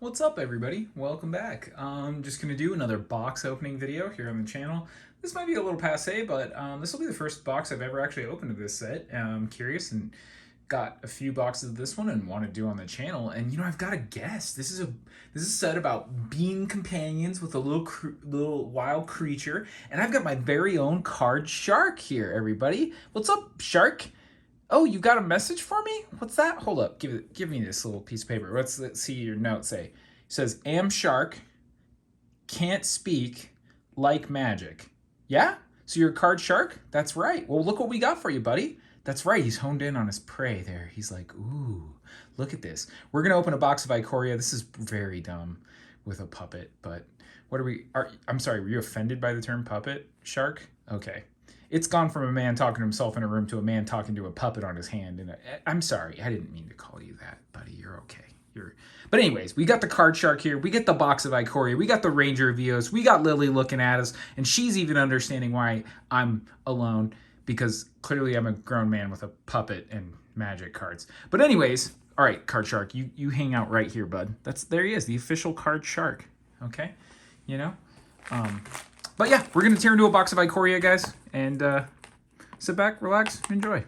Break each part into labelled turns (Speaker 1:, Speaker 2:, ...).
Speaker 1: What's up, everybody? Welcome back. I'm just going to do another box opening video here on the channel. This might be a little passe, but this will be the first box I've ever actually opened of this set. I'm curious and got a few boxes of this one and want to do on the channel. And I've got a guess. This is a set about being companions with a little wild creature, and I've got my very own card shark here. Everybody, what's up, shark? Oh, you got a message for me? What's that? Hold up. Give me this little piece of paper. Let's see your note say. It says, am shark, can't speak, like magic. Yeah? So you're a card shark? That's right. Well, look what we got for you, buddy. That's right. He's honed in on his prey there. He's like, ooh, look at this. We're going to open a box of Ikoria. This is very dumb with a puppet, but I'm sorry, were you offended by the term puppet, shark? Okay. It's gone from a man talking to himself in a room to a man talking to a puppet on his hand. And I'm sorry, I didn't mean to call you that, buddy. You're okay. But anyways, we got the card shark here. We get the box of Ikoria. We got the Ranger of Eos. We got Lily looking at us, and she's even understanding why I'm alone, because clearly I'm a grown man with a puppet and magic cards. But anyways, all right, card shark, you hang out right here, bud. There he is, the official card shark. Okay, But yeah, we're going to tear into a box of Ikoria, guys, and sit back, relax, enjoy.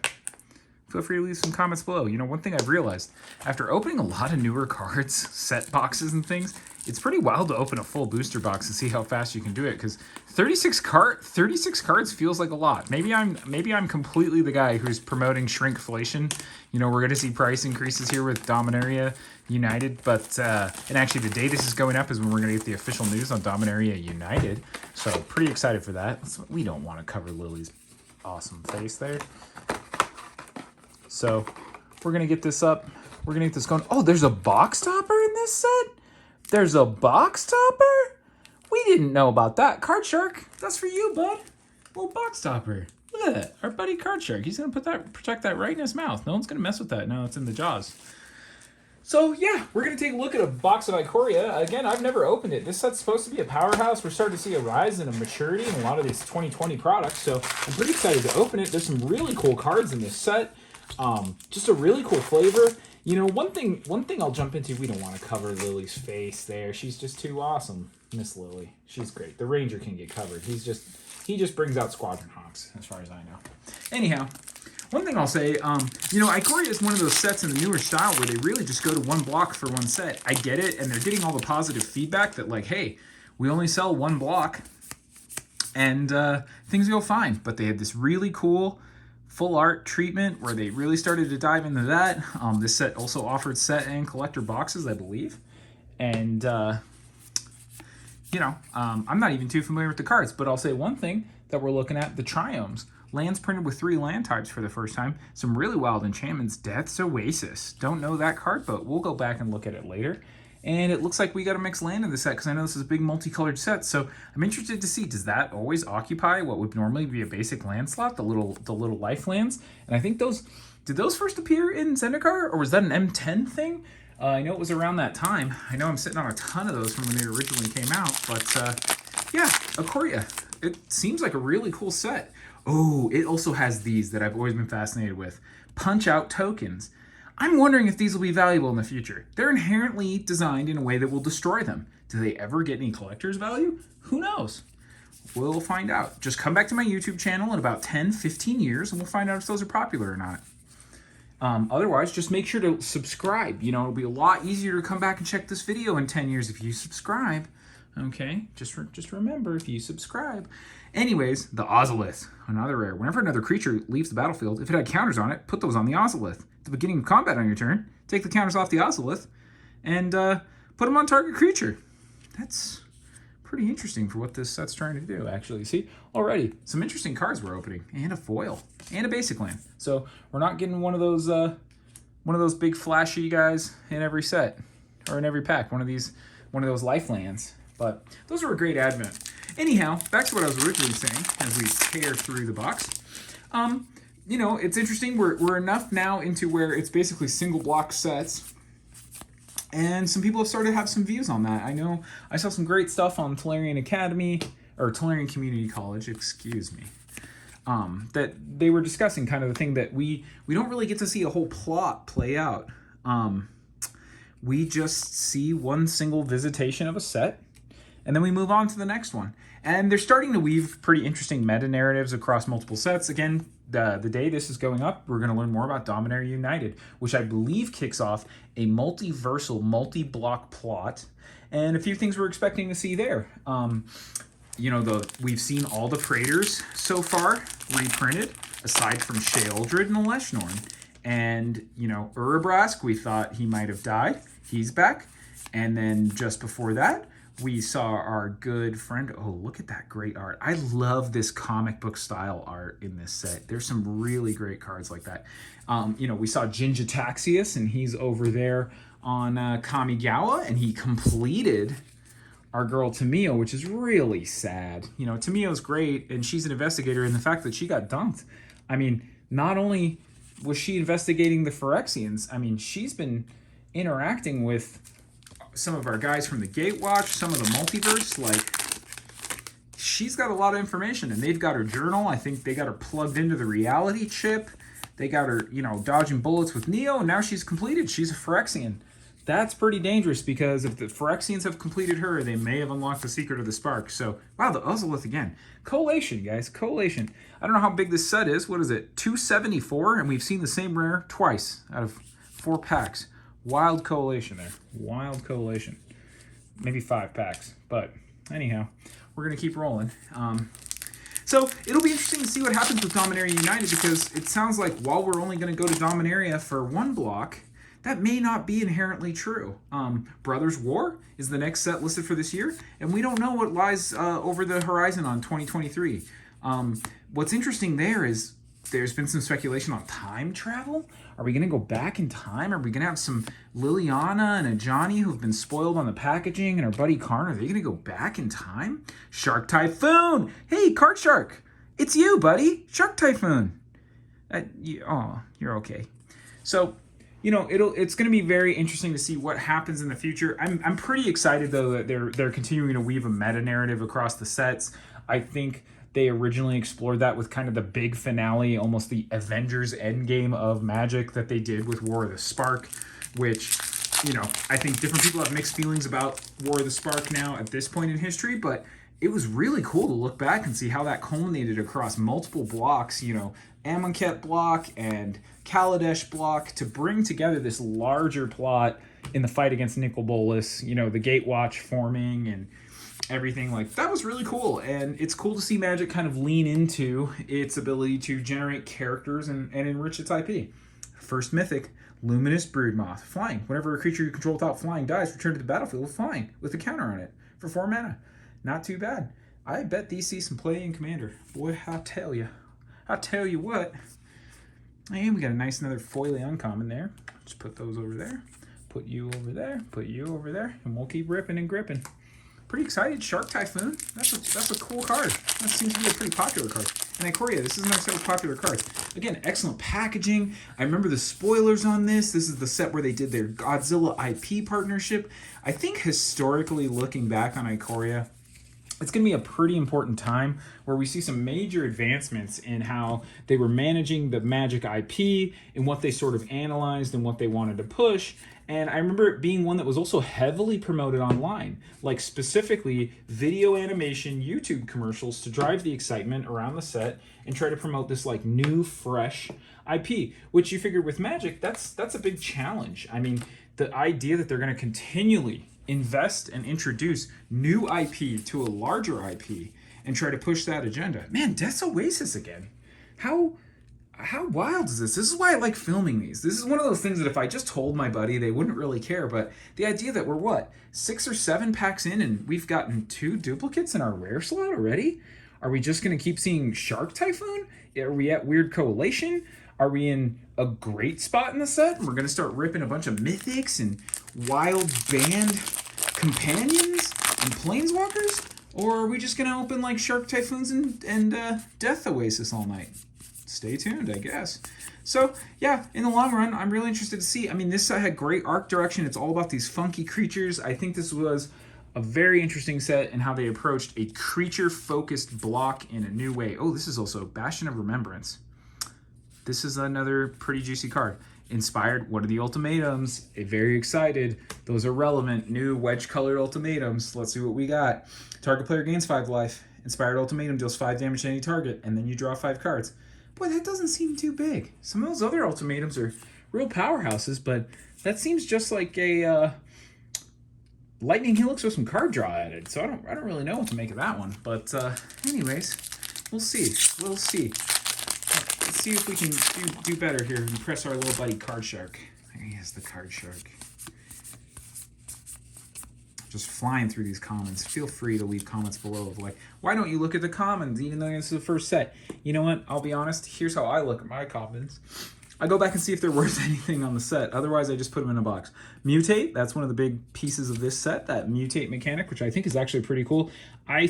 Speaker 1: Feel free to leave some comments below. One thing I've realized, after opening a lot of newer cards, set boxes and things, it's pretty wild to open a full booster box and see how fast you can do it, because 36 cards feels like a lot. Maybe I'm completely the guy who's promoting shrinkflation. We're going to see price increases here with Dominaria United, but and actually the day this is going up is when we're going to get the official news on Dominaria United. So pretty excited for that. We don't want to cover Lily's awesome face there. So we're going to get this up. We're going to get this going. Oh, there's a box topper in this set? There's a box topper? We didn't know about that. Card Shark, that's for you, bud. Little box topper. Look at that. Our buddy Card Shark. He's going to protect that right in his mouth. No one's going to mess with that now it's in the jaws. So yeah, we're going to take a look at a box of Ikoria. Again, I've never opened it. This set's supposed to be a powerhouse. We're starting to see a rise in a maturity in a lot of these 2020 products. So I'm pretty excited to open it. There's some really cool cards in this set. Just a really cool flavor. One thing I'll jump into, we don't want to cover Lily's face there. She's just too awesome. Miss Lily. She's great. The Ranger can get covered. He just brings out Squadron Hawks, as far as I know. Anyhow, one thing I'll say, Ikoria is one of those sets in the newer style where they really just go to one block for one set. I get it, and they're getting all the positive feedback that, like, hey, we only sell one block, and things go fine. But they had this really cool full art treatment where they really started to dive into that. This set also offered set and collector boxes, I believe. And, I'm not even too familiar with the cards, but I'll say one thing that we're looking at, the triomes. Lands printed with 3 land types for the first time. Some really wild enchantments. Death's Oasis. Don't know that card, but we'll go back and look at it later. And it looks like we got a mixed land in the set, because I know this is a big multicolored set. So I'm interested to see, does that always occupy what would normally be a basic land slot, the little life lands? And I think did those first appear in Zendikar, or was that an M10 thing? I know it was around that time. I know I'm sitting on a ton of those from when they originally came out. But yeah, Ikoria. It seems like a really cool set. Oh, it also has these that I've always been fascinated with. Punch-out tokens. I'm wondering if these will be valuable in the future. They're inherently designed in a way that will destroy them. Do they ever get any collector's value? Who knows? We'll find out. Just come back to my YouTube channel in about 10, 15 years, and we'll find out if those are popular or not. Otherwise, just make sure to subscribe. It'll be a lot easier to come back and check this video in 10 years if you subscribe. Okay? Just remember, if you subscribe. Anyways, the Ozolith, another rare. Whenever another creature leaves the battlefield, if it had counters on it, put those on the Ozolith. At the beginning of combat on your turn, take the counters off the Ozolith and put them on target creature. That's pretty interesting for what this set's trying to do, actually. See, already some interesting cards we're opening, and a foil, and a basic land. So we're not getting one of those big flashy guys in every set or in every pack. One of those life lands. But those were a great advent. Anyhow, back to what I was originally saying as we tear through the box. It's interesting. We're enough now into where it's basically single block sets. And some people have started to have some views on that. I know I saw some great stuff on Tolarian Academy, or Tolarian Community College, excuse me. That they were discussing kind of the thing that we don't really get to see a whole plot play out. we just see one single visitation of a set, and then we move on to the next one. And they're starting to weave pretty interesting meta-narratives across multiple sets. Again, the day this is going up, we're going to learn more about Dominaria United, which I believe kicks off a multiversal, multi-block plot, and a few things we're expecting to see there. You know, we've seen all the Praetors so far reprinted, aside from Sheoldred and Eleshnorn. And, you know, Urabrask, we thought he might have died. He's back. And then just before that, we saw our good friend. Oh, look at that great art. I love this comic book style art in this set. There's some really great cards like that. You know, we saw Jin-Gitaxias, and he's over there on Kamigawa, and he completed our girl Tamio, which is really sad. You know, Tamio's great, and she's an investigator, and the fact that she got dunked. I mean, not only was she investigating the Phyrexians, I mean, she's been interacting with some of our guys from the Gatewatch, some of the multiverse. Like, she's got a lot of information, and they've got her journal. I think they got her plugged into the reality chip. They got her, you know, dodging bullets with Neo, and now she's completed. She's a Phyrexian. That's pretty dangerous, because if the Phyrexians have completed her, they may have unlocked the secret of the spark. So, wow, the Ozolith again. Collation, guys, collation. I don't know how big this set is. What is it? 274, and we've seen the same rare twice out of 4 packs. Wild collation there. Wild collation. Maybe 5 packs. But anyhow, we're going to keep rolling. So it'll be interesting to see what happens with Dominaria United, because it sounds like while we're only going to go to Dominaria for 1 block, that may not be inherently true. Brothers War is the next set listed for this year, and we don't know what lies over the horizon on 2023. What's interesting there is there's been some speculation on time travel. Are we going to go back in time? Are we going to have some Liliana and Ajani who've been spoiled on the packaging, and our buddy Karn? Are they going to go back in time? Shark Typhoon! Hey, Card Shark! It's you, buddy! Shark Typhoon! You're okay. So, you know, it's going to be very interesting to see what happens in the future. I'm pretty excited, though, that they're continuing to weave a meta-narrative across the sets. I think they originally explored that with kind of the big finale, almost the Avengers Endgame of Magic that they did with War of the Spark, which, you know, I think different people have mixed feelings about War of the Spark now at this point in history, but it was really cool to look back and see how that culminated across multiple blocks, you know, Amonkhet block and Kaladesh block, to bring together this larger plot in the fight against Nicol Bolas, you know, the Gatewatch forming and everything. Like, that was really cool, and it's cool to see Magic kind of lean into its ability to generate characters and enrich its IP. First Mythic, Luminous Broodmoth. Flying. Whenever a creature you control without flying dies, return to the battlefield with flying, with a counter on it, for 4 mana. Not too bad. I bet these see some play in Commander. Boy, I'll tell you what. And we got a nice another foily uncommon there. Just put those over there. Put you over there. Put you over there. And we'll keep ripping and gripping. Pretty excited. Shark Typhoon. That's a cool card. That seems to be a pretty popular card. And Ikoria, this is another set with popular cards. Again, excellent packaging. I remember the spoilers on this. This is the set where they did their Godzilla IP partnership. I think historically, looking back on Ikoria, it's going to be a pretty important time where we see some major advancements in how they were managing the Magic IP and what they sort of analyzed and what they wanted to push. And I remember it being one that was also heavily promoted online, like specifically video animation, YouTube commercials to drive the excitement around the set and try to promote this like new, fresh IP, which you figure with Magic, that's a big challenge. I mean, the idea that they're going to continually invest and introduce new IP to a larger IP and try to push that agenda. Man, Death's Oasis again. How wild is this? This is why I like filming these. This is one of those things that if I just told my buddy, they wouldn't really care. But the idea that we're, 6 or 7 packs in and we've gotten 2 duplicates in our rare slot already? Are we just going to keep seeing Shark Typhoon? Are we at Weird Coalition? Are we in a great spot in the set? And we're going to start ripping a bunch of Mythics and Wild Band Companions and Planeswalkers? Or are we just going to open like Shark Typhoons and Death Oasis all night? Stay tuned, I guess. So, yeah, in the long run, I'm really interested to see. I mean, this set had great arc direction. It's all about these funky creatures. I think this was a very interesting set in how they approached a creature-focused block in a new way. Oh, this is also Bastion of Remembrance. This is another pretty juicy card. Inspired, what are the ultimatums? Very excited. Those are relevant, new wedge-colored ultimatums. Let's see what we got. Target player gains 5 life. Inspired ultimatum deals 5 damage to any target, and then you draw 5 cards. Boy, that doesn't seem too big. Some of those other ultimatums are real powerhouses, but that seems just like a lightning helix with some card draw added. So I don't really know what to make of that one. But anyways, we'll see. We'll see. Let's see if we can do better here and impress our little buddy Card Shark. There he is, the Card Shark. Just flying through these comments. Feel free to leave comments below of like, why don't you look at the commons even though this is the first set? You know what? I'll be honest. Here's how I look at my commons. I go back and see if they're worth anything on the set. Otherwise, I just put them in a box. Mutate, that's one of the big pieces of this set, that mutate mechanic, which I think is actually pretty cool. I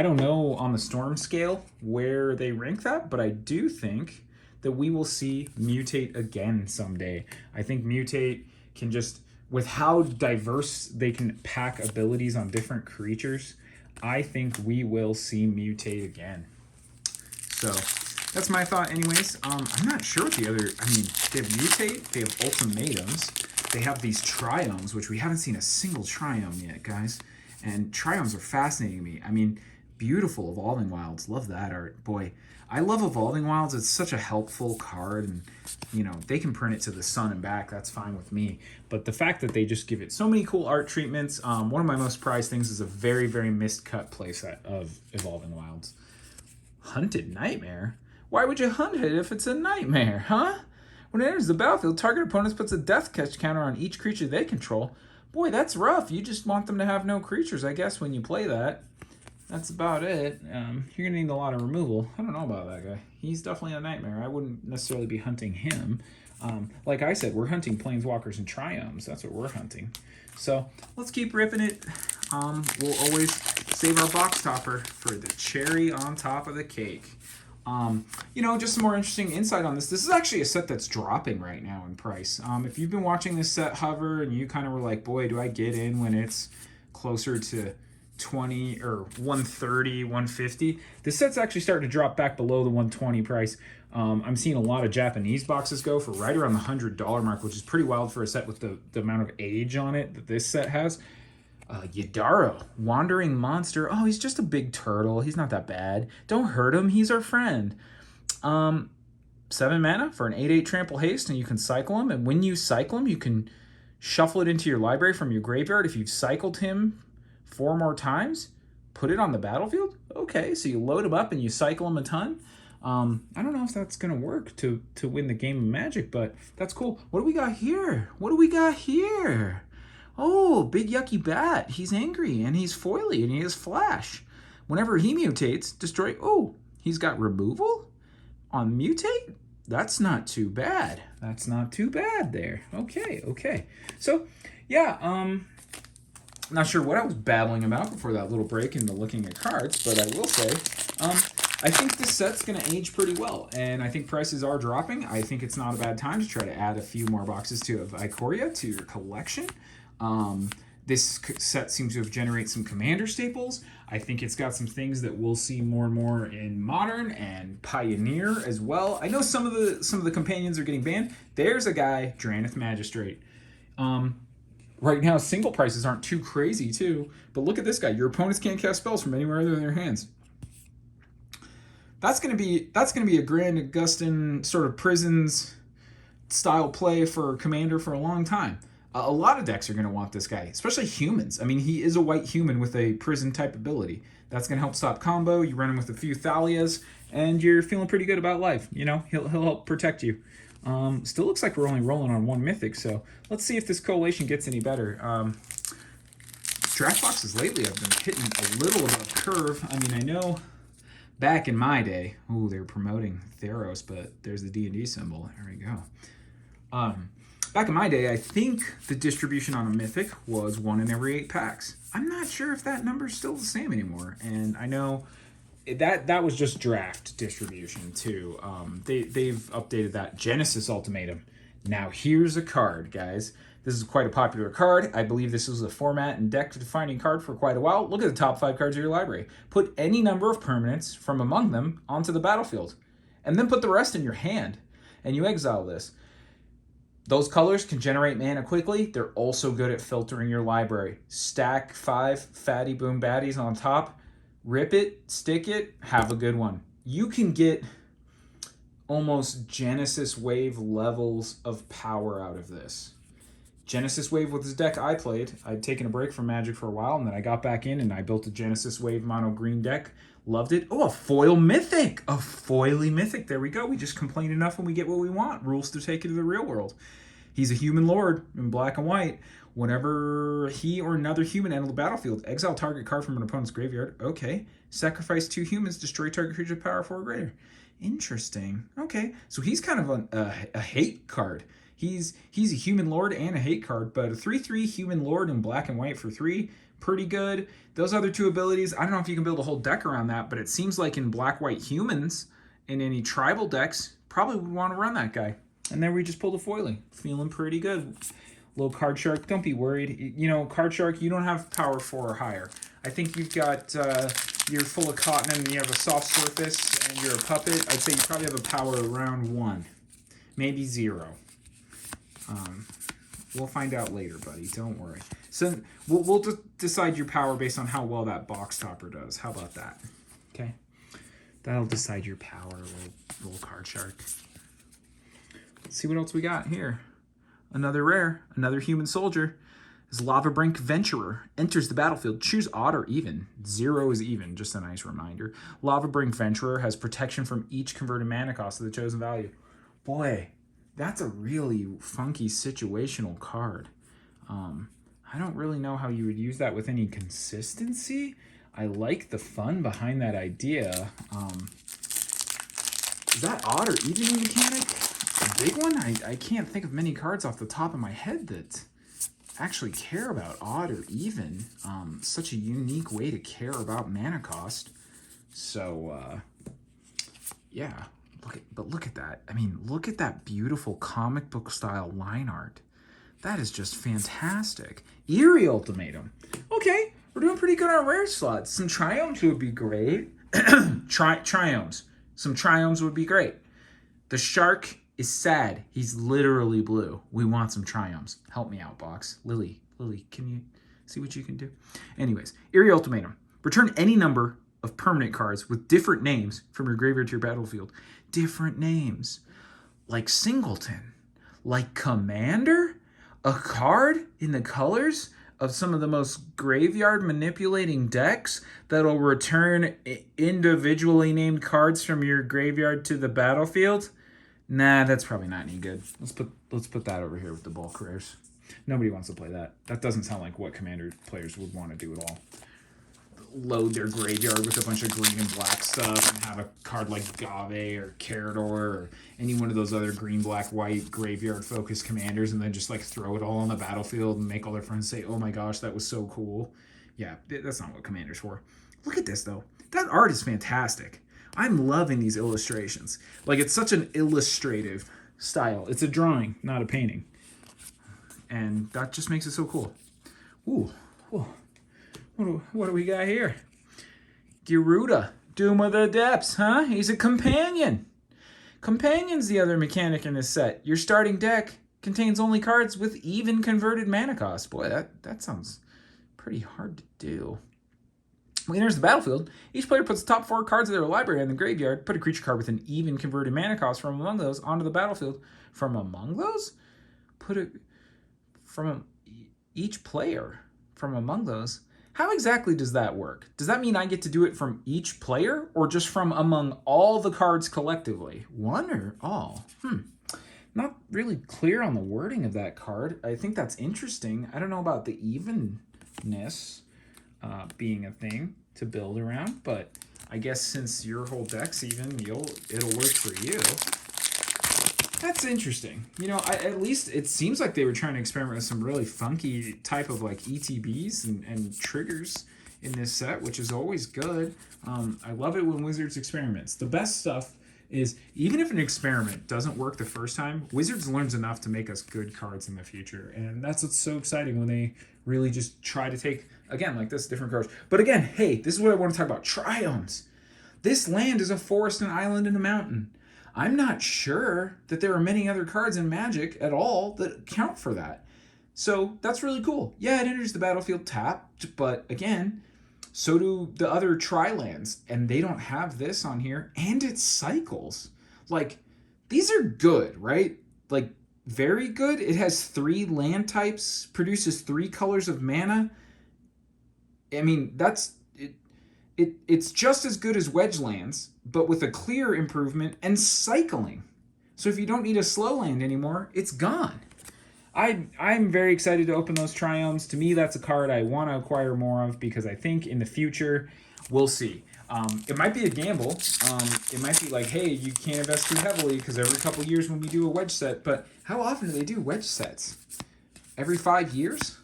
Speaker 1: don't know on the Storm scale where they rank that, but I do think that we will see mutate again someday. I think mutate can just, with how diverse they can pack abilities on different creatures, I think we will see mutate again. So that's my thought anyways. I'm not sure what the other, they have mutate, they have ultimatums, they have these triomes, which we haven't seen a single triome yet, guys. And triomes are fascinating to me. Beautiful Evolving Wilds. Love that art. Boy, I love Evolving Wilds. It's such a helpful card, and they can print it to the sun and back. That's fine with me. But the fact that they just give it so many cool art treatments. One of my most prized things is a very, very miscut playset of Evolving Wilds. Hunted Nightmare? Why would you hunt it if it's a nightmare, huh? When it enters the battlefield, target opponents puts a death catch counter on each creature they control. Boy, that's rough. You just want them to have no creatures, I guess, when you play that. That's about it. You're going to need a lot of removal. I don't know about that guy. He's definitely a nightmare. I wouldn't necessarily be hunting him. Like I said, we're hunting planeswalkers and triomes. That's what we're hunting. So let's keep ripping it. We'll always save our box topper for the cherry on top of the cake. Just some more interesting insight on this. This is actually a set that's dropping right now in price. If you've been watching this set hover and you kind of were like, boy, do I get in when it's closer to 20 or 130, 150, this set's actually starting to drop back below the 120 price. I'm seeing a lot of Japanese boxes go for right around the $100 mark, which is pretty wild for a set with the amount of age on it that this set has. Yadaro, Wandering Monster. Oh, he's just a big turtle. He's not that bad. Don't hurt him. He's our friend. 7 mana for an 8/8 trample haste, and you can cycle him. And when you cycle him, you can shuffle it into your library from your graveyard. If you've cycled him 4 more times, put it on the battlefield. Okay, so you load him up and you cycle him a ton. I don't know if that's going to work to win the game of Magic, but that's cool. What do we got here? What do we got here? Oh, big yucky bat. He's angry and he's foily and he has flash. Whenever he mutates, destroy. Oh, he's got removal on mutate? That's not too bad. That's not too bad there. Okay. So, yeah, not sure what I was babbling about before that little break into looking at cards, but I will say, I think this set's going to age pretty well, and I think prices are dropping. I think it's not a bad time to try to add a few more boxes of Ikoria to your collection. This set seems to have generated some Commander staples. I think it's got some things that we'll see more and more in Modern and Pioneer as well. I know some of the companions are getting banned. There's a guy, Drannith Magistrate. Right now, single prices aren't too crazy too, but look at this guy. Your opponents can't cast spells from anywhere other than their hands. That's gonna be a Grand Augustin sort of Prisons style play for Commander for a long time. A lot of decks are going to want this guy, especially humans. He is a white human with a prison type ability. That's going to help stop combo. You run him with a few Thalias, and you're feeling pretty good about life. He'll help protect you. Still looks like we're only rolling on 1 mythic, so let's see if this collation gets any better. Draft boxes lately have been hitting a little above curve. I know back in my day, they were promoting Theros, but there's the D&D symbol. There we go. Back in my day, I think the distribution on a Mythic was 1 in every 8 packs. I'm not sure if that number's still the same anymore. And I know that was just draft distribution too. They've updated that. Genesis Ultimatum. Now here's a card, guys. This is quite a popular card. I believe this was a format and deck-defining card for quite a while. Look at the top 5 cards of your library. Put any number of permanents from among them onto the battlefield. And then put the rest in your hand. And you exile this. Those colors can generate mana quickly. They're also good at filtering your library. Stack 5 fatty boom baddies on top, rip it, stick it, have a good one. You can get almost Genesis Wave levels of power out of this. Genesis Wave with this deck I played. I'd taken a break from Magic for a while, and then I got back in and I built a Genesis Wave mono green deck. Loved it. Oh, a foil mythic. A foily mythic. There we go. We just complain enough and we get what we want. Rules to take it to the real world. He's a human lord in black and white. Whenever he or another human enter the battlefield, exile target card from an opponent's graveyard. Okay. Sacrifice 2 humans, destroy target creature with power 4 or greater. Interesting. Okay. So he's kind of a hate card. He's a human lord and a hate card, but a 3/3 human lord in black and white for 3, pretty good. Those other 2 abilities, I don't know if you can build a whole deck around that, but it seems like in black-white humans, in any tribal decks, probably would want to run that guy. And then we just pulled a foiling. Feeling pretty good. Little Card Shark, don't be worried. You know, Card Shark, you don't have power 4 or higher. I think you've got, you're full of cotton and you have a soft surface and you're a puppet. I'd say you probably have a power around 1, maybe 0. We'll find out later, buddy. Don't worry. So we'll decide your power based on how well that box topper does. How about that? Okay. That'll decide your power, little Card Shark. Let's see what else we got here. Another rare, another human soldier. Is Lava Brink Venturer. Enters the battlefield. Choose odd or even. 0 is even, just a nice reminder. Lava Brink Venturer has protection from each converted mana cost of the chosen value. Boy, that's a really funky situational card. I don't really know how you would use that with any consistency. I like the fun behind that idea. Is that odd or even mechanic a big one? I can't think of many cards off the top of my head that actually care about odd or even. Such a unique way to care about mana cost. So, yeah. Look at that. I mean, look at that beautiful comic book style line art. That is just fantastic. Eerie Ultimatum. Okay, we're doing pretty good on rare slots. Some triomes would be great. Triomes. Some triomes would be great. The shark is sad. He's literally blue. We want some triomes. Help me out, box. Lily, can you see what you can do? Anyways, Eerie Ultimatum. Return any number of permanent cards with different names from your graveyard to your battlefield. Different names. Like Singleton. Like Commander? A card in the colors of some of the most graveyard manipulating decks that'll return individually named cards from your graveyard to the battlefield? Nah, that's probably not any good. Let's put that over here with the bulk rares. Nobody wants to play that. That doesn't sound like what Commander players would want to do at all. Load their graveyard with a bunch of green and black stuff and have a card like Gave or Carador or any one of those other green, black, white graveyard focused commanders and then just like throw it all on the battlefield and make all their friends say, oh my gosh, that was so cool. Yeah, that's not what Commander's for. Look at this though. That art is fantastic. I'm loving these illustrations. Like, it's such an illustrative style. It's a drawing, not a painting. And that just makes it so cool. Ooh. What do we got here? Garuda, Doom of the Depths, huh? He's a companion. Companion's the other mechanic in this set. Your starting deck contains only cards with even converted mana cost. Boy, that sounds pretty hard to do. When he enters the battlefield, each player puts the top 4 cards of their library in the graveyard, put a creature card with an even converted mana cost from among those onto the battlefield. From among those? Each player from among those? How exactly does that work? Does that mean I get to do it from each player or just from among all the cards collectively? One or all? Not really clear on the wording of that card. I think that's interesting. I don't know about the evenness being a thing to build around, but I guess since your whole deck's even, it'll work for you. That's interesting. You know, at least it seems like they were trying to experiment with some really funky type of like ETBs and triggers in this set, which is always good. I love it when Wizards experiments. The best stuff is, even if an experiment doesn't work the first time, Wizards learns enough to make us good cards in the future. And that's what's so exciting, when they really just try to take, again, like this, different cards. But again, hey, this is what I want to talk about. Triomes. This land is a forest, an island, and a mountain. I'm not sure that there are many other cards in Magic at all that count for that. So that's really cool. Yeah, it enters the battlefield tapped, but again, so do the other tri-lands, and they don't have this on here, and it cycles. Like, these are good, right? Like, very good. It has 3 land types, produces 3 colors of mana. I mean, that's it's just as good as Wedge lands, but with a clear improvement and cycling. So if you don't need a slow land anymore, it's gone. I'm very excited to open those triomes. To me, that's a card I want to acquire more of because I think in the future, we'll see. It might be a gamble. It might be like, hey, you can't invest too heavily because every couple years when we do a wedge set, but how often do they do wedge sets? Every 5 years?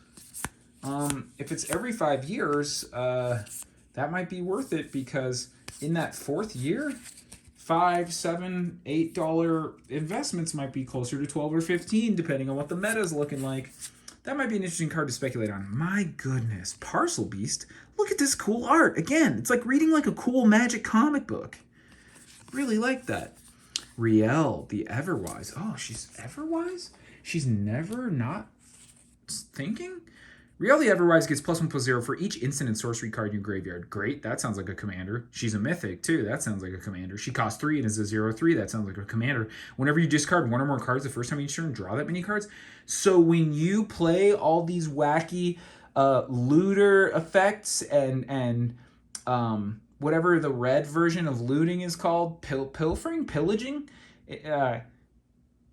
Speaker 1: If it's every 5 years, that might be worth it because in that 4th year, $5, $7, $8 investments might be closer to 12 or 15, depending on what the meta is looking like. That might be an interesting card to speculate on. My goodness, Parcel Beast. Look at this cool art. Again, it's like reading like a cool Magic comic book. Really like that. Riel, the Everwise. Oh, she's Everwise? She's never not thinking? Riel the Everwise gets +1/+0 for each instant and sorcery card in your graveyard. Great, that sounds like a commander. She's a mythic too, that sounds like a commander. She costs 3 and is a 0/3, that sounds like a commander. Whenever you discard 1 or more cards the first time each turn, draw that many cards. So when you play all these wacky looter effects and whatever the red version of looting is called, pillaging,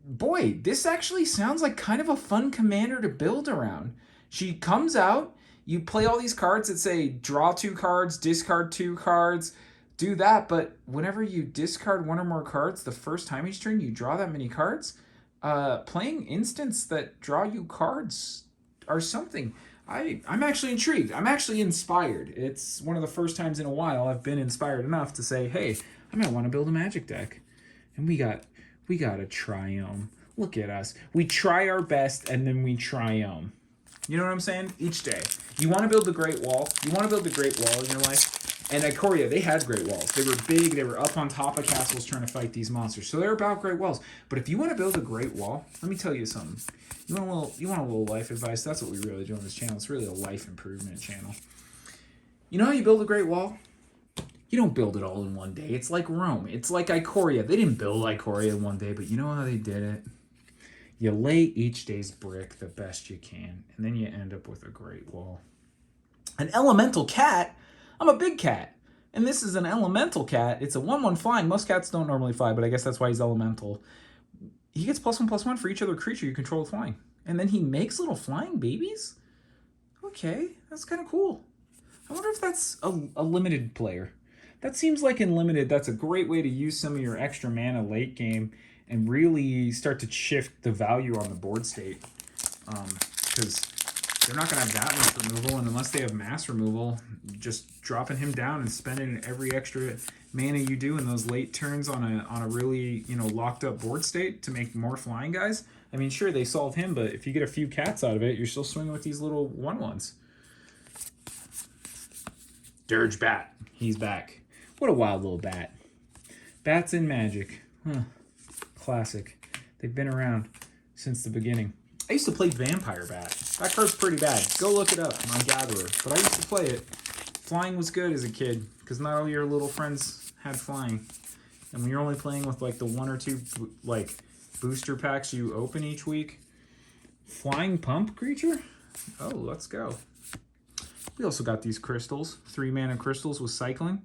Speaker 1: boy, this actually sounds like kind of a fun commander to build around. She comes out, you play all these cards that say draw 2 cards, discard 2 cards, do that, but whenever you discard 1 or more cards the first time each turn, you draw that many cards. Playing instants that draw you cards are something. I'm actually intrigued. I'm actually inspired. It's one of the first times in a while I've been inspired enough to say, hey, I might want to build a Magic deck. And we got a triome. Look at us. We try our best and then we triome. You know what I'm saying? Each day. You want to build the Great Wall. You want to build the Great Wall in your life. And at Ikoria, they had Great Walls. They were big. They were up on top of castles trying to fight these monsters. So they're about Great Walls. But if you want to build a Great Wall, let me tell you something. You want a little life advice? That's what we really do on this channel. It's really a life improvement channel. You know how you build a Great Wall? You don't build it all in one day. It's like Rome. It's like Ikoria. They didn't build Ikoria in one day, but you know how they did it? You lay each day's brick the best you can, and then you end up with a Great Wall. An elemental cat? I'm a big cat, and this is an elemental cat. It's a 1/1 flying. Most cats don't normally fly, but I guess that's why he's elemental. He gets +1/+1 for each other creature you control flying. And then he makes little flying babies? Okay, that's kind of cool. I wonder if that's a limited player. That seems like in limited, that's a great way to use some of your extra mana late game and really start to shift the value on the board state. Because they're not going to have that much removal, and unless they have mass removal, just dropping him down and spending every extra mana you do in those late turns on a really, locked up board state to make more flying guys. I mean, sure, they solve him, but if you get a few cats out of it, you're still swinging with these little 1/1s. Dirge Bat, he's back. What a wild little bat. Bats in Magic. Huh. Classic. They've been around since the beginning. I used to play Vampire Bat. That card's pretty bad. Go look it up on Gatherer. But I used to play it. Flying was good as a kid, because not all your little friends had flying. And when you're only playing with like the 1 or 2 booster packs you open each week. Flying Pump creature? Oh, let's go. We also got these crystals. 3 mana crystals with cycling.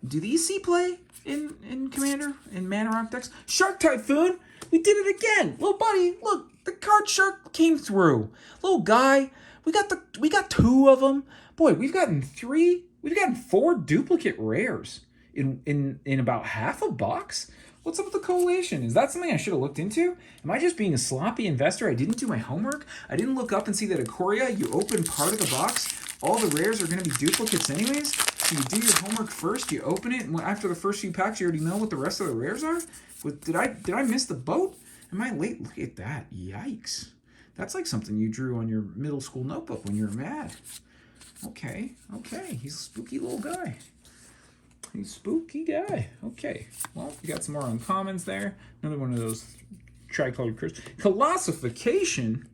Speaker 1: Do these see play in Commander, in Mana Rock decks? Shark Typhoon! We did it again! Little buddy, look, the card Shark came through. Little guy, we got 2 of them. Boy, we've gotten 4 duplicate rares in about half a box. What's up with the collation? Is that something I should have looked into? Am I just being a sloppy investor? I didn't do my homework? I didn't look up and see that Ikoria, you open part of the box, all the rares are going to be duplicates anyways? So you do your homework first, you open it, and after the first few packs, you already know what the rest of the rares are? Did I miss the boat? Am I late? Look at that. Yikes. That's like something you drew on your middle school notebook when you were mad. Okay. He's a spooky little guy. he's a spooky guy. Okay, well, we got some more uncommons there. Another one of those tricolored crystals. Colossification.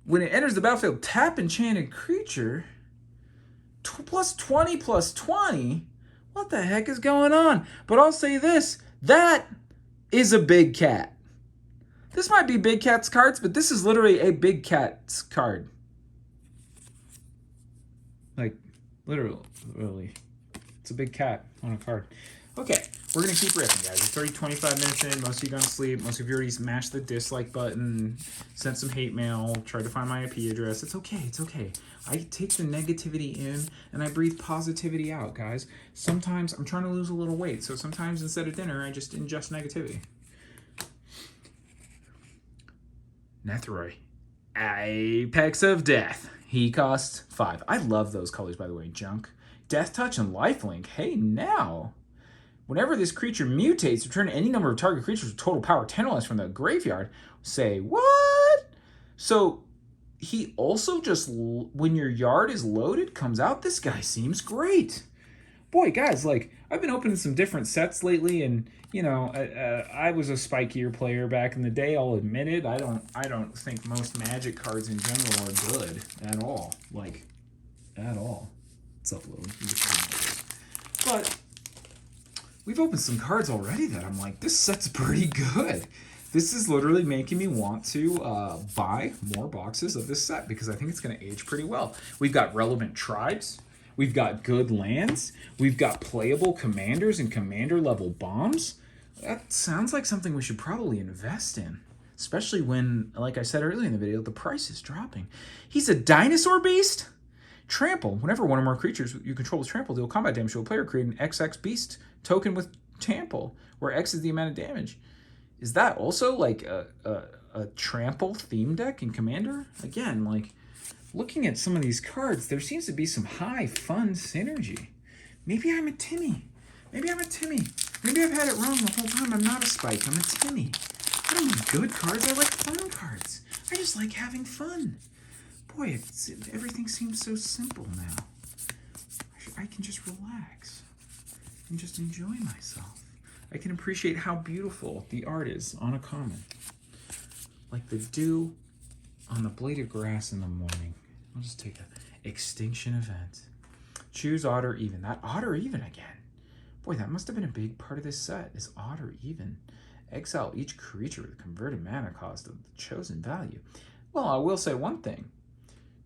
Speaker 1: When it enters the battlefield, tap enchanted creature. Plus 20, plus 20? What the heck is going on? But I'll say this. That is a big cat. This might be Big Cat's cards, but this is literally a Big Cat's card. Like, literally. It's a big cat on a card. Okay, we're going to keep ripping, guys. It's already 25 minutes in. Most of you gone to sleep. Most of you already smashed the dislike button, sent some hate mail, tried to find my IP address. It's okay. It's okay. I take the negativity in, and I breathe positivity out, guys. Sometimes I'm trying to lose a little weight, so sometimes instead of dinner, I just ingest negativity. Nethroi. Apex of Death. He costs 5. I love those colors, by the way. Junk. Death Touch and Lifelink. Hey, now. Whenever this creature mutates, return any number of target creatures with total power 10 or less from the graveyard. Say, what? So, he also just, when your yard is loaded, comes out. This guy seems great. Boy, guys, like, I've been opening some different sets lately, and, you know, I was a spikier player back in the day, I'll admit it. I don't think most Magic cards in general are good at all. Like, at all. It's upload. But we've opened some cards already that I'm like, this set's pretty good. This is literally making me want to buy more boxes of this set because I think it's going to age pretty well. We've got relevant tribes. We've got good lands. We've got playable commanders and commander level bombs. That sounds like something we should probably invest in, especially when, like I said earlier in the video, the price is dropping. He's a dinosaur beast. Trample. Whenever one or more creatures you control is trampled, deal combat damage to a player. Create an XX beast token with trample, where X is the amount of damage. Is that also like a trample theme deck in Commander? Again, like looking at some of these cards, there seems to be some high fun synergy. Maybe I'm a Timmy. Maybe I'm a Timmy. Maybe I've had it wrong the whole time. I'm not a Spike. I'm a Timmy. I don't like good cards. I like fun cards. I just like having fun. Boy, everything seems so simple now. I can just relax and just enjoy myself. I can appreciate how beautiful the art is on a common. Like the dew on the blade of grass in the morning. I'll just take an extinction event. Choose odd or even. That odd or even again. Boy, that must have been a big part of this set, is odd or even. Exile each creature with a converted mana cost of the chosen value. Well, I will say one thing.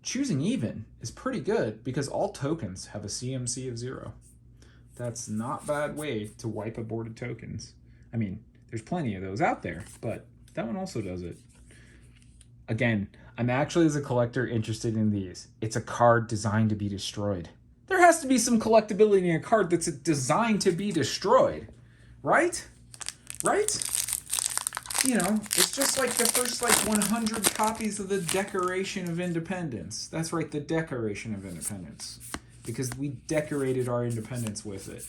Speaker 1: Choosing even is pretty good because all tokens have a CMC of 0. That's not a bad way to wipe aborted tokens. I mean, there's plenty of those out there, but that one also does it. Again, I'm actually, as a collector, interested in these. It's a card designed to be destroyed. There has to be some collectability in a card that's designed to be destroyed, right? Right? You know, it's just like the first 100 copies of the Declaration of Independence. That's right, the Declaration of Independence. Because we decorated our independence with it.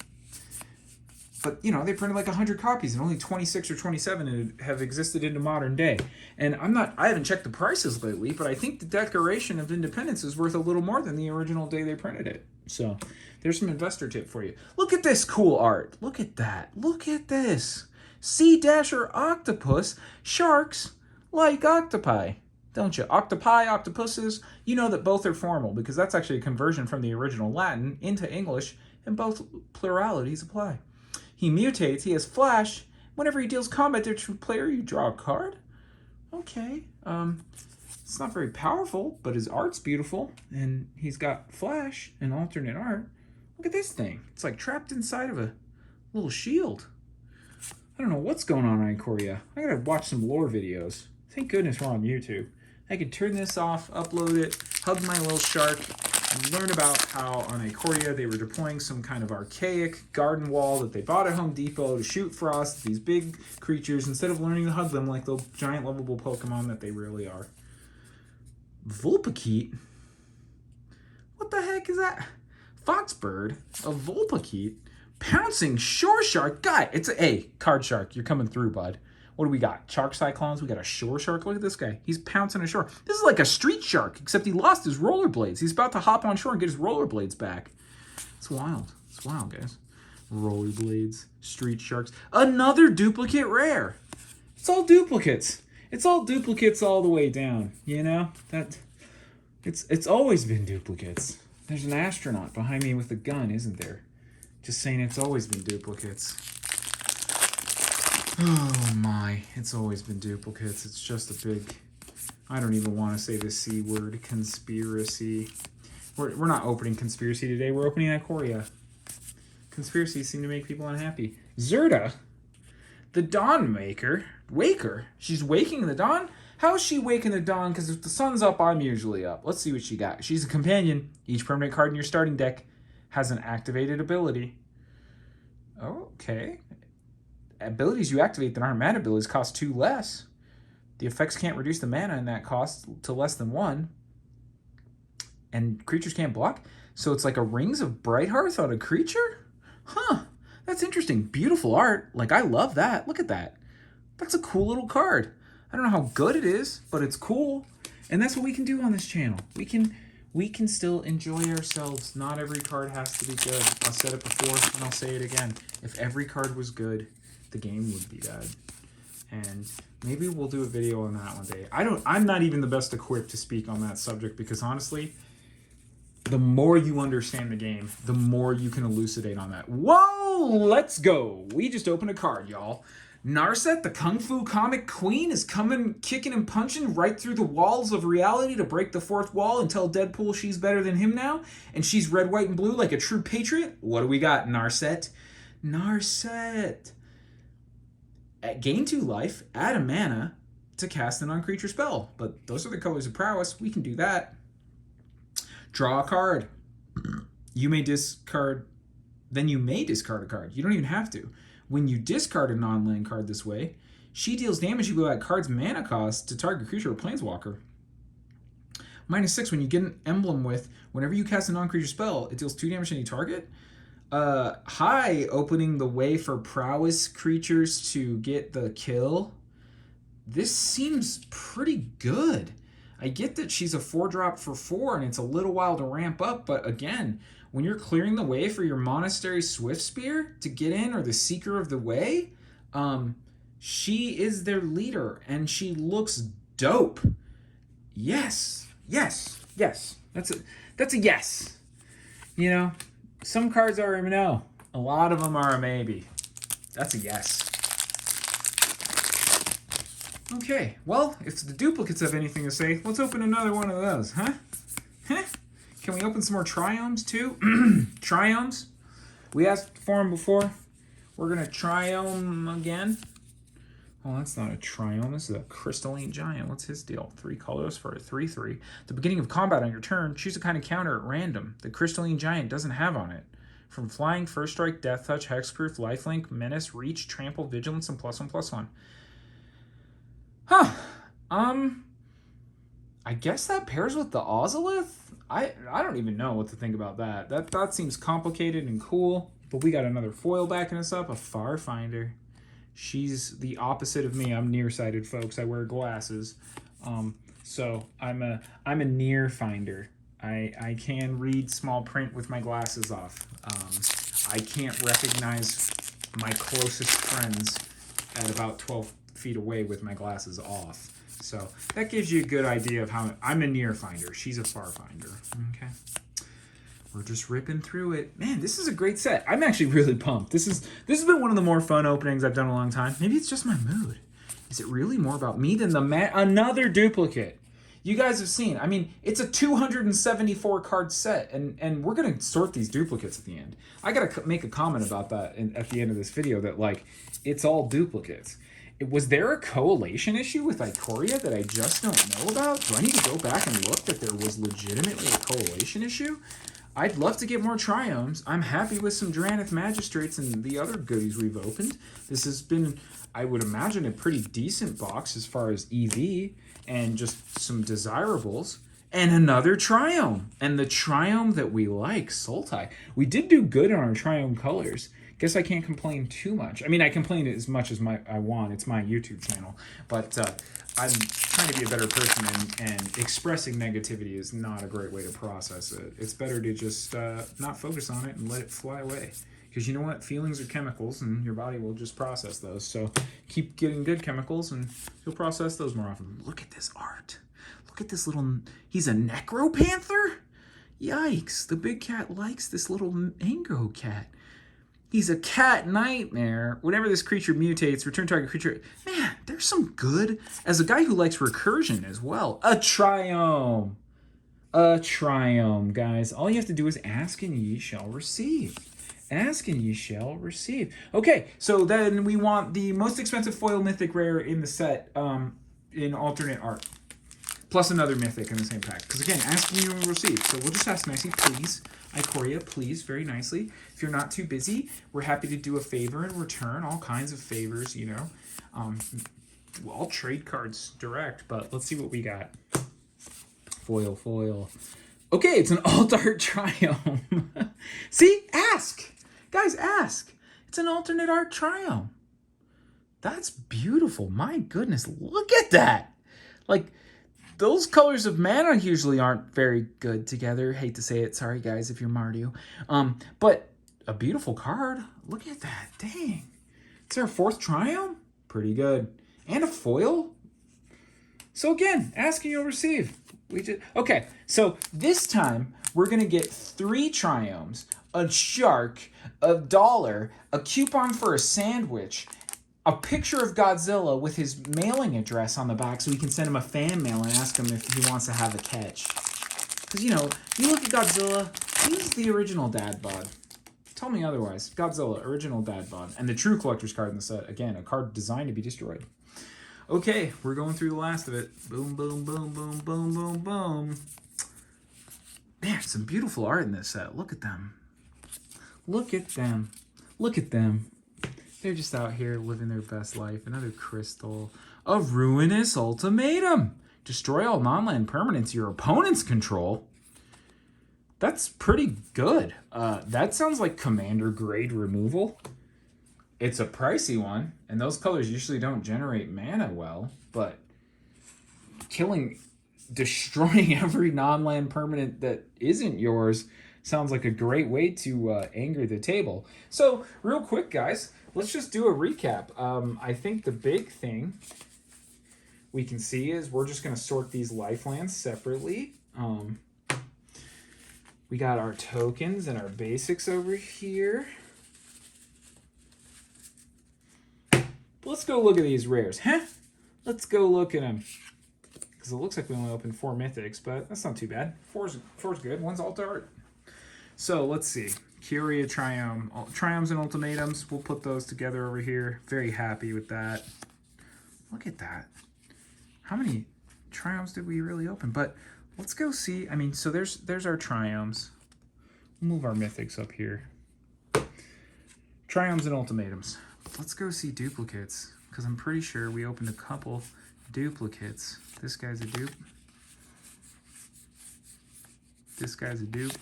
Speaker 1: But, you know, they printed 100 copies and only 26 or 27 have existed into modern day. And I haven't checked the prices lately, but I think the Declaration of Independence is worth a little more than the original day they printed it. So there's some investor tip for you. Look at this cool art. Look at that. Look at this. Sea Dasher octopus, sharks like octopi. Don't you? Octopi, octopuses, you know that both are formal because that's actually a conversion from the original Latin into English, and both pluralities apply. He mutates, he has flash. Whenever he deals combat damage to a player, you draw a card. Okay. It's not very powerful, but his art's beautiful, and he's got flash and alternate art. Look at this thing. It's like trapped inside of a little shield. I don't know what's going on Ikoria. I gotta watch some lore videos. Thank goodness we're on YouTube. I could turn this off, upload it, hug my little shark, and learn about how on Ikoria they were deploying some kind of archaic garden wall that they bought at Home Depot to shoot frost, these big creatures, instead of learning to hug them like the giant lovable Pokemon that they really are. Vulpikeet? What the heck is that? Foxbird? A Vulpikeet? Pouncing Shore Shark? Guy, it's a card shark. You're coming through, bud. What do we got? Shark Cyclones? We got a shore shark? Look at this guy. He's pouncing ashore. This is like a street shark, except he lost his rollerblades. He's about to hop on shore and get his rollerblades back. It's wild. It's It's wild, guys. Rollerblades, street sharks. Another duplicate rare. It's all duplicates. It's all duplicates all the way down, you know? It's always been duplicates. There's an astronaut behind me with a gun, isn't there? Just saying, it's always been duplicates. Oh my, it's always been duplicates. It's just a big, I don't even want to say the C word, conspiracy. We're not opening conspiracy today, we're opening Ikoria. Conspiracies seem to make people unhappy. Zerda, the Dawn Waker. She's waking the dawn? How is she waking the dawn? Because if the sun's up, I'm usually up. Let's see what she got. She's a companion. Each permanent card in your starting deck has an activated ability. Okay. Abilities you activate that aren't mana abilities cost 2 less. The effects can't reduce the mana in that cost to less than 1. And creatures can't block. So it's like a Rings of Brighthearth on a creature? Huh. That's interesting. Beautiful art. Like, I love that. Look at that. That's a cool little card. I don't know how good it is, but it's cool. And that's what we can do on this channel. We can still enjoy ourselves. Not every card has to be good. I've said it before and I'll say it again. If every card was good, the game would be bad. And maybe we'll do a video on that one day. I'm not even the best equipped to speak on that subject because honestly, the more you understand the game, the more you can elucidate on that. Whoa, let's go. We just opened a card, y'all. Narset, the Kung Fu comic queen, is coming, kicking and punching right through the walls of reality to break the fourth wall and tell Deadpool she's better than him now. And she's red, white, and blue like a true patriot. What do we got, Narset? Narset. Gain 2 life, add a mana to cast a non-creature spell. But those are the colors of prowess. We can do that. Draw a card. You may discard a card. You don't even have to. When you discard a non-land card this way, she deals damage equal to that card's mana cost to target creature or planeswalker. -6, when you get an emblem with, whenever you cast a non-creature spell, it deals 2 damage to any target. Hi, opening the way for prowess creatures to get the kill. This seems pretty good. I get that she's a 4-drop for 4 and it's a little while to ramp up, but again, when you're clearing the way for your Monastery Swiftspear to get in, or the Seeker of the Way, she is their leader, and she looks dope. Yes, yes, yes. That's a yes. You know, some cards are a no. A lot of them are a maybe. That's a yes. Okay, well, if the duplicates have anything to say, let's open another one of those, huh? Huh? Can we open some more triomes, too? Triomes? We asked for them before. We're going to triome again. Oh, that's not a triome. This is a Crystalline Giant. What's his deal? 3 colors for a 3/3. At the beginning of combat on your turn, choose a kind of counter at random the Crystalline Giant doesn't have on it. From flying, first strike, death touch, hexproof, lifelink, menace, reach, trample, vigilance, and +1/+1. Huh. I guess that pairs with the Ozolith? I don't even know what to think about that. That seems complicated and cool, but we got another foil backing us up, a Farfinder. She's the opposite of me. I'm nearsighted, folks. I wear glasses. So I'm a near finder. I can read small print with my glasses off. I can't recognize my closest friends at about 12 feet away with my glasses off. So that gives you a good idea of how I'm a near finder. She's a far finder. Okay. We're just ripping through it. Man, this is a great set. I'm actually really pumped. This has been one of the more fun openings I've done in a long time. Maybe it's just my mood. Is it really more about me than another duplicate? You guys have seen. I mean, it's a 274 card set, and we're gonna sort these duplicates at the end. I gotta make a comment about that at the end of this video that like it's all duplicates. Was there a correlation issue with Ikoria that I just don't know about? Do I need to go back and look that there was legitimately a correlation issue? I'd love to get more triomes. I'm happy with some Dranith Magistrates and the other goodies we've opened. This has been, I would imagine, a pretty decent box as far as EV and just some desirables. And another triome. And the triome that we like, Sultai. We did do good on our triome colors. guess I can't complain too much. I mean, I complain as much as I want. It's my YouTube channel. But I'm trying to be a better person, and expressing negativity is not a great way to process it. It's better to just not focus on it and let it fly away. Because you know what? Feelings are chemicals, and your body will just process those. So keep getting good chemicals, and you'll process those more often. Look at this art. Look at this little... He's a necropanther? Yikes. The big cat likes this little mango cat. He's a cat nightmare. Whenever this creature mutates, return target creature... Man, there's some good... As a guy who likes recursion as well. A triome. A triome, guys. All you have to do is ask and ye shall receive. Ask and ye shall receive. Okay, so then we want the most expensive foil mythic rare in the set in alternate art. Plus another mythic in the same pack. Because again, ask and you will receive. So we'll just ask nicely, please. Ikoria, please, very nicely. If you're not too busy, we're happy to do a favor in return. All kinds of favors, you know. I'll trade cards direct, but let's see what we got. Foil, foil. Okay, it's an alt art triome. See? Ask. Guys, ask. It's an alternate art triome. That's beautiful. My goodness, look at that. Like, those colors of mana usually aren't very good together. Hate to say it. Sorry, guys, if you're Mardu. But a beautiful card. Look at that. Dang. It's our 4th triome. Pretty good. And a foil. So again, ask and you'll receive. Okay, so this time we're going to get 3 triomes, a shark, a dollar, a coupon for a sandwich, a picture of Godzilla with his mailing address on the back so we can send him a fan mail and ask him if he wants to have a catch. Because, you know, you look at Godzilla, he's the original dad bod. Tell me otherwise. Godzilla, original dad bod. And the true collector's card in the set. Again, a card designed to be destroyed. Okay, we're going through the last of it. Boom, boom, boom, boom, boom, boom, boom. Man, some beautiful art in this set. Look at them. Look at them. Look at them. They're just out here living their best life. Another crystal. A ruinous ultimatum. Destroy all non-land permanents your opponents control. That's pretty good. That sounds like commander grade removal. It's a pricey one, and those colors usually don't generate mana well, but destroying every non-land permanent that isn't yours sounds like a great way to anger the table. So, real quick, guys, let's just do a recap. I think the big thing we can see is we're just going to sort these lifelands separately. We got our tokens and our basics over here. Let's go look at these rares, huh? Let's go look at them. Because it looks like we only opened 4 mythics, but that's not too bad. Four's good. One's alt art. So let's see. Ikoria triome. Triomes and ultimatums. We'll put those together over here. Very happy with that. Look at that. How many triomes did we really open? But let's go see. I mean, so there's our triomes. We'll move our mythics up here. Triomes and ultimatums. Let's go see duplicates, because I'm pretty sure we opened a couple duplicates. This guy's a dupe. This guy's a dupe.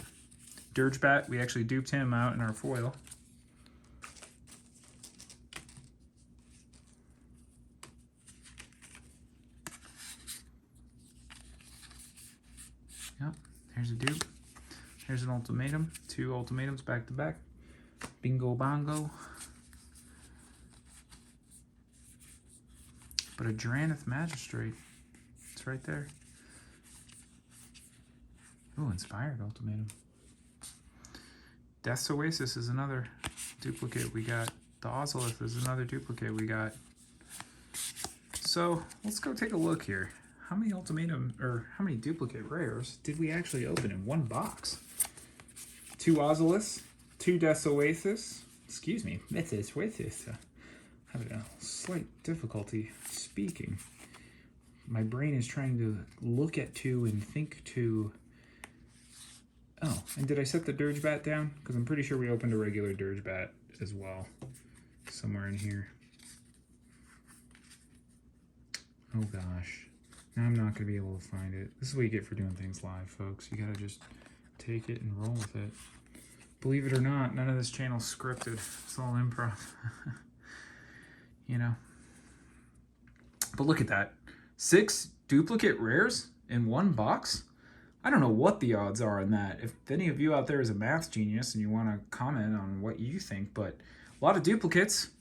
Speaker 1: Dirgebat, we actually duped him out in our foil. Yep, there's a dupe. There's an ultimatum. 2 ultimatums back to back. Bingo bongo. But a Dranith Magistrate. It's right there. Ooh, Inspired Ultimatum. Death's Oasis is another duplicate we got. The Ozolith is another duplicate we got. So, let's go take a look here. How many how many duplicate rares did we actually open in one box? 2 Ozoliths, 2 Death's Oasis. Excuse me, Mythos, having a slight difficulty speaking. My brain is trying to look at 2 and think 2. Oh, and did I set the Dirgebat down? Because I'm pretty sure we opened a regular Dirgebat as well. Somewhere in here. Oh gosh. Now I'm not going to be able to find it. This is what you get for doing things live, folks. You got to just take it and roll with it. Believe it or not, none of this channel's scripted. It's all improv. You know. But look at that. 6 duplicate rares in one box? I don't know what the odds are on that. If any of you out there is a math genius and you want to comment on what you think, but a lot of duplicates.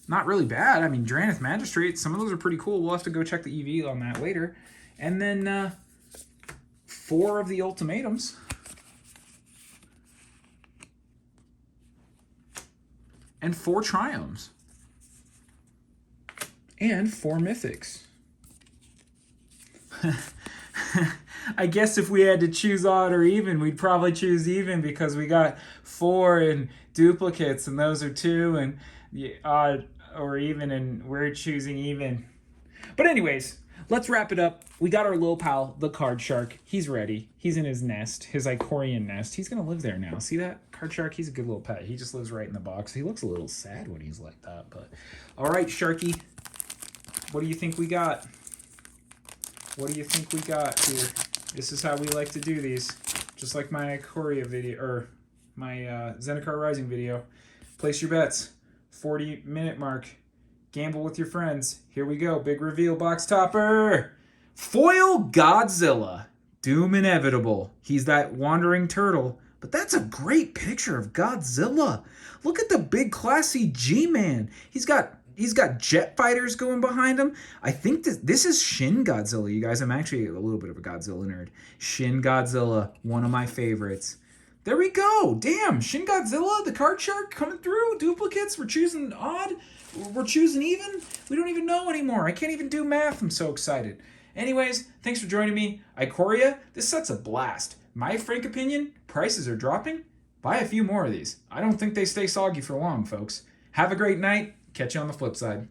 Speaker 1: Not really bad. I mean, Dranith Magistrate, some of those are pretty cool. We'll have to go check the EV on that later. And then 4 of the ultimatums. And 4 triomes. And 4 mythics. I guess if we had to choose odd or even, we'd probably choose even because we got 4 in duplicates and those are 2 and odd or even, and we're choosing even. But anyways, let's wrap it up. We got our little pal, the card shark. He's ready. He's in his nest, his Ikorian nest. He's going to live there now. See that? Card shark, he's a good little pet. He just lives right in the box. He looks a little sad when he's like that. But all right, Sharky, what do you think we got? What do you think we got here? This is how we like to do these. Just like my Ikoria video, or my Zendikar Rising video. Place your bets. 40-minute mark. Gamble with your friends. Here we go. Big reveal box topper. Foil Godzilla. Doom inevitable. He's that wandering turtle. But that's a great picture of Godzilla. Look at the big classy G-Man. He's got jet fighters going behind him. I think this is Shin Godzilla, you guys. I'm actually a little bit of a Godzilla nerd. Shin Godzilla, one of my favorites. There we go. Damn, Shin Godzilla, the card shark coming through. Duplicates, we're choosing odd. We're choosing even. We don't even know anymore. I can't even do math. I'm so excited. Anyways, thanks for joining me. Ikoria, this set's a blast. My frank opinion, prices are dropping. Buy a few more of these. I don't think they stay soggy for long, folks. Have a great night. Catch you on the flip side.